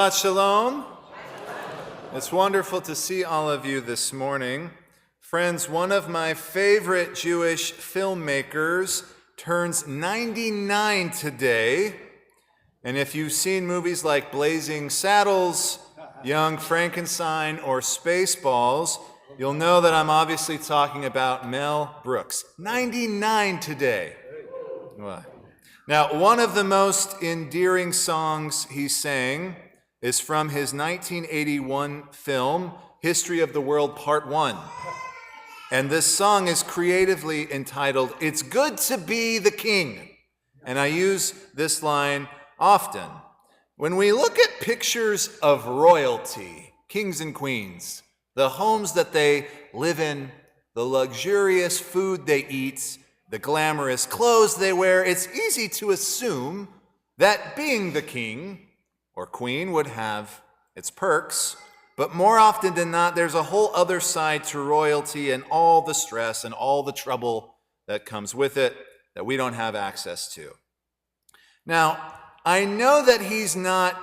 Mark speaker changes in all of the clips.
Speaker 1: Shalom. It's wonderful to see all of you this morning. Friends, one of my favorite Jewish filmmakers turns 99 today. And if you've seen movies like Blazing Saddles, Young Frankenstein, or Spaceballs, you'll know that I'm obviously talking about Mel Brooks. 99 today. Now, one of the most endearing songs he sang is from his 1981 film, History of the World Part 1. And this song is creatively entitled, "It's Good to Be the King." And I use this line often. When we look at pictures of royalty, kings and queens, the homes that they live in, the luxurious food they eat, the glamorous clothes they wear, it's easy to assume that being the king or queen would have its perks, but more often than not, there's a whole other side to royalty and all the stress and all the trouble that comes with it that we don't have access to. Now, I know that he's not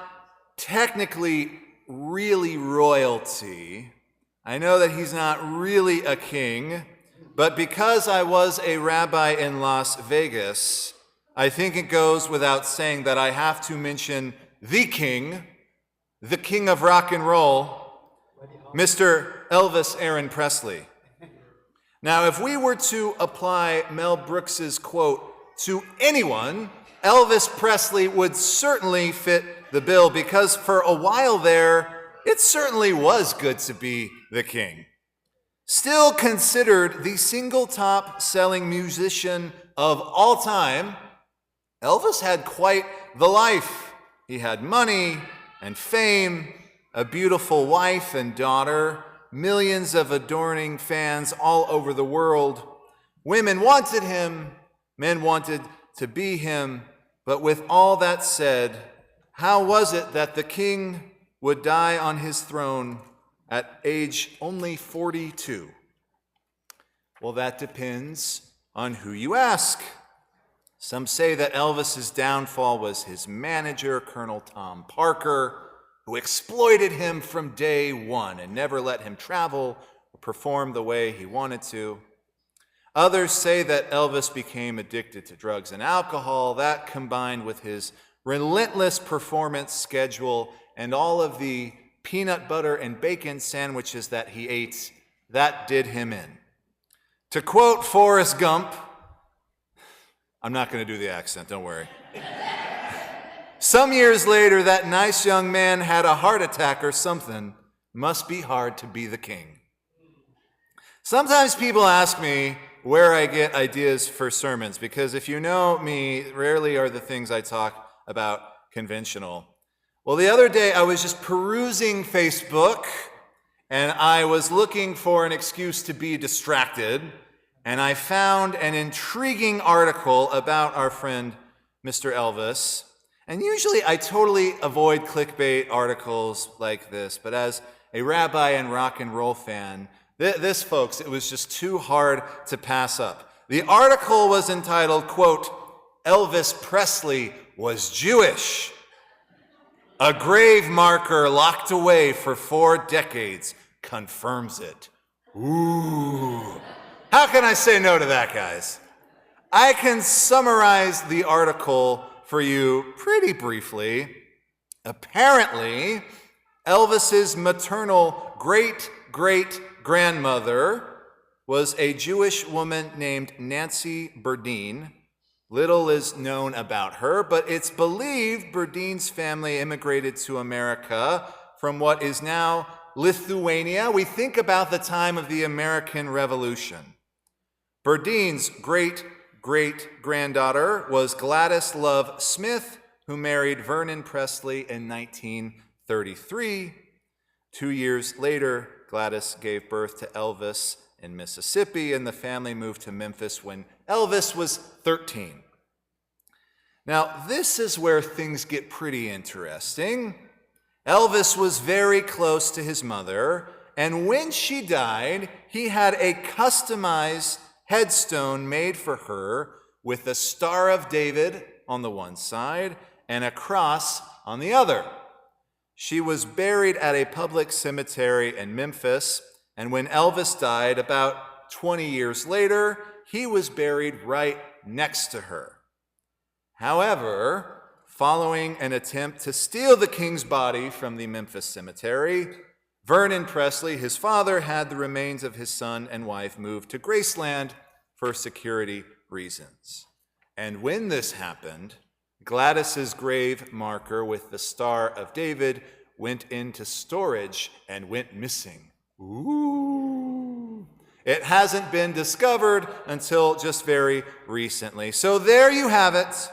Speaker 1: technically really royalty. I know that he's not really a king, but because I was a rabbi in Las Vegas, I think it goes without saying that I have to mention the king of rock and roll, Mr. Elvis Aaron Presley. Now, if we were to apply Mel Brooks's quote to anyone, Elvis Presley would certainly fit the bill, because for a while there, it certainly was good to be the king. Still considered the single top-selling musician of all time, Elvis had quite the life. He had money and fame, a beautiful wife and daughter, millions of adoring fans all over the world. Women wanted him, men wanted to be him, but with all that said, how was it that the king would die on his throne at age only 42? Well, that depends on who you ask. Some say that Elvis's downfall was his manager, Colonel Tom Parker, who exploited him from day one and never let him travel or perform the way he wanted to. Others say that Elvis became addicted to drugs and alcohol. That, combined with his relentless performance schedule and all of the peanut butter and bacon sandwiches that he ate, that did him in. To quote Forrest Gump, I'm not going to do the accent, don't worry. Some years later, that nice young man had a heart attack or something. Must be hard to be the king. Sometimes people ask me where I get ideas for sermons, because if you know me, rarely are the things I talk about conventional. Well, the other day I was just perusing Facebook, and I was looking for an excuse to be distracted, and I found an intriguing article about our friend, Mr. Elvis. And usually I totally avoid clickbait articles like this, but as a rabbi and rock and roll fan, this, folks, it was just too hard to pass up. The article was entitled, quote, "Elvis Presley was Jewish. A grave marker locked away for 4 decades confirms it." Ooh. How can I say no to that, guys? I can summarize the article for you pretty briefly. Apparently, Elvis's maternal great-great-grandmother was a Jewish woman named Nancy Burdine. Little is known about her, but it's believed Burdine's family immigrated to America from what is now Lithuania. We think about the time of the American Revolution. Burdine's great-great-granddaughter was Gladys Love Smith, who married Vernon Presley in 1933. 2 years later, Gladys gave birth to Elvis in Mississippi, and the family moved to Memphis when Elvis was 13. Now, this is where things get pretty interesting. Elvis was very close to his mother, and when she died, he had a customized headstone made for her with a Star of David on the one side and a cross on the other. She was buried at a public cemetery in Memphis, and when Elvis died about 20 years later, he was buried right next to her. However, following an attempt to steal the king's body from the Memphis cemetery, Vernon Presley, his father, had the remains of his son and wife moved to Graceland for security reasons. And when this happened, Gladys's grave marker with the Star of David went into storage and went missing. Ooh. It hasn't been discovered until just very recently. So there you have it.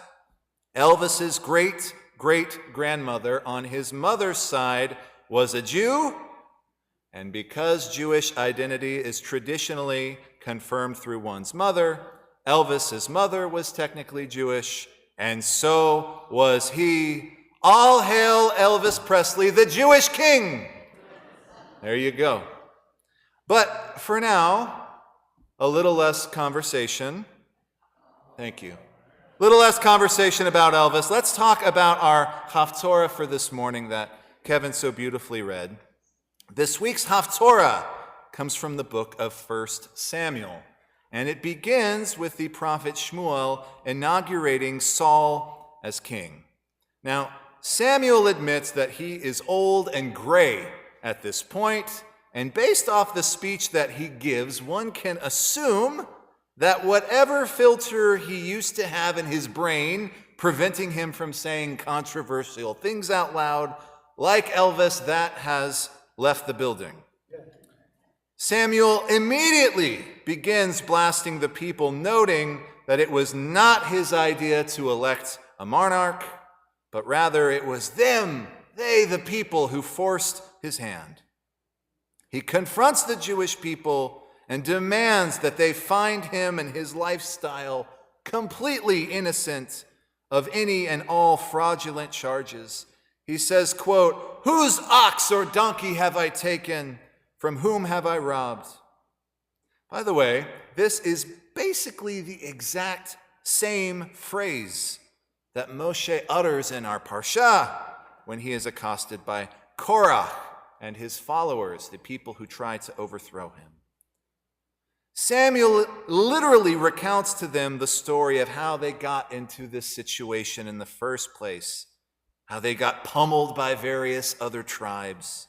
Speaker 1: Elvis's great-great-grandmother on his mother's side was a Jew, and because Jewish identity is traditionally confirmed through one's mother, Elvis's mother was technically Jewish, and so was he. All hail Elvis Presley, the Jewish king! There you go. But for now, a little less conversation. Thank you. Little less conversation about Elvis. Let's talk about our Haftorah for this morning that Kevin so beautifully read. This week's Haftorah comes from the book of 1 Samuel, and it begins with the prophet Shmuel inaugurating Saul as king. Now, Samuel admits that he is old and gray at this point, and based off the speech that he gives, one can assume that whatever filter he used to have in his brain, preventing him from saying controversial things out loud, like Elvis, that has left the building. Samuel immediately begins blasting the people, noting that it was not his idea to elect a monarch, but rather it was them, they, the people, who forced his hand. He confronts the Jewish people and demands that they find him and his lifestyle completely innocent of any and all fraudulent charges. He says, quote, "Whose ox or donkey have I taken? From whom have I robbed?" By the way, this is basically the exact same phrase that Moshe utters in our Parshat when he is accosted by Korach and his followers, the people who try to overthrow him. Samuel literally recounts to them the story of how they got into this situation in the first place, how they got pummeled by various other tribes,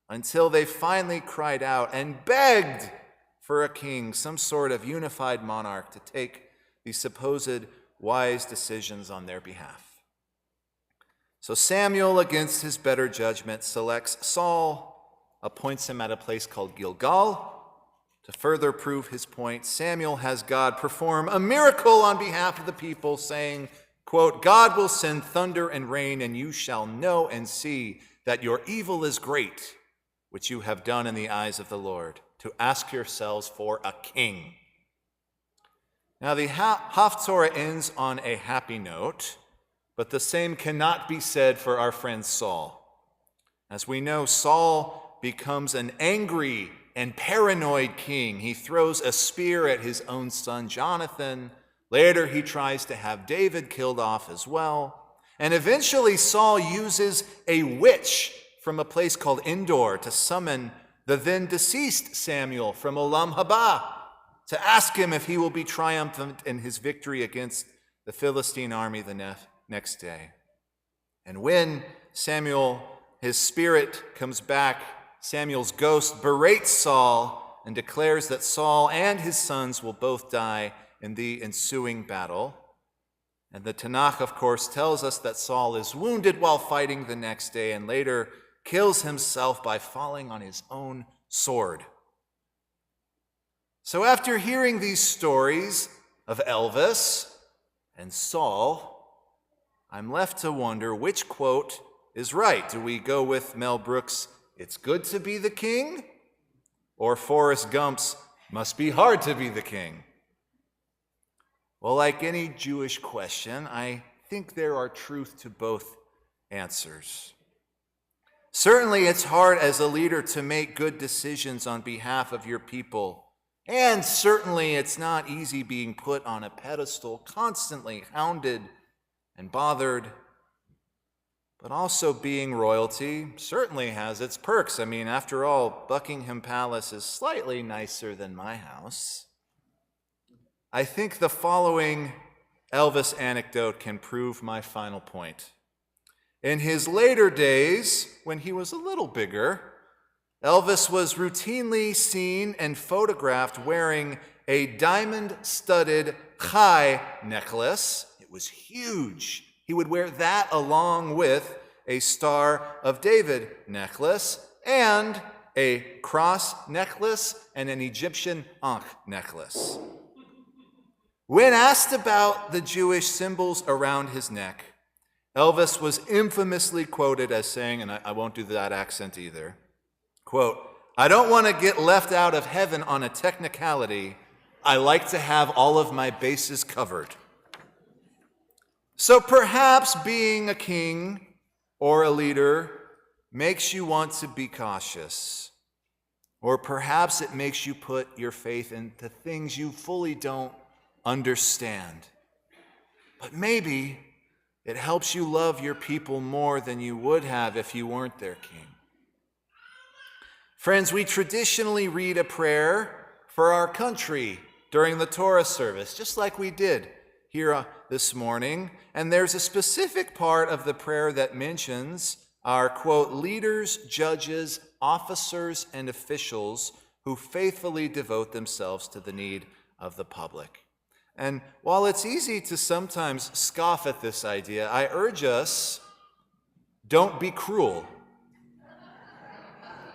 Speaker 1: until they finally cried out and begged for a king, some sort of unified monarch, to take the supposed wise decisions on their behalf. So Samuel, against his better judgment, selects Saul, appoints him at a place called Gilgal. To further prove his point, Samuel has God perform a miracle on behalf of the people, saying, quote, "God will send thunder and rain, and you shall know and see that your evil is great, which you have done in the eyes of the Lord, to ask yourselves for a king." Now, the Haftorah ends on a happy note, but the same cannot be said for our friend Saul. As we know, Saul becomes an angry and paranoid king. He throws a spear at his own son Jonathan. Later, he tries to have David killed off as well. And eventually, Saul uses a witch from a place called Endor to summon the then deceased Samuel from Olam Haba to ask him if he will be triumphant in his victory against the Philistine army the next day. And when Samuel, his spirit comes back, Samuel's ghost berates Saul and declares that Saul and his sons will both die in the ensuing battle. And the Tanakh, of course, tells us that Saul is wounded while fighting the next day and later kills himself by falling on his own sword. So after hearing these stories of Elvis and Saul, I'm left to wonder which quote is right. Do we go with Mel Brooks' "It's good to be the king," or Forrest Gump's "Must be hard to be the king"? Well, like any Jewish question, I think there are truth to both answers. Certainly, it's hard as a leader to make good decisions on behalf of your people, and certainly it's not easy being put on a pedestal, constantly hounded and bothered. But also being royalty certainly has its perks. I mean, after all, Buckingham Palace is slightly nicer than my house. I think the following Elvis anecdote can prove my final point. In his later days, when he was a little bigger, Elvis was routinely seen and photographed wearing a diamond-studded chai necklace. It was huge. He would wear that along with a Star of David necklace and a cross necklace and an Egyptian Ankh necklace. When asked about the Jewish symbols around his neck, Elvis was infamously quoted as saying, and I won't do that accent either, quote, "I don't want to get left out of heaven on a technicality. I like to have all of my bases covered." So perhaps being a king or a leader makes you want to be cautious. Or perhaps it makes you put your faith into things you fully don't understand. But maybe it helps you love your people more than you would have if you weren't their king. Friends, we traditionally read a prayer for our country during the Torah service, just like we did here this morning. And there's a specific part of the prayer that mentions our, quote, leaders, judges, officers, and officials who faithfully devote themselves to the need of the public. And while it's easy to sometimes scoff at this idea, I urge us, don't be cruel.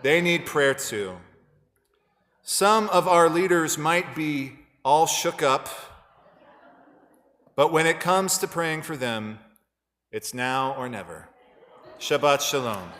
Speaker 1: They need prayer too. Some of our leaders might be all shook up, but when it comes to praying for them, it's now or never. Shabbat Shalom.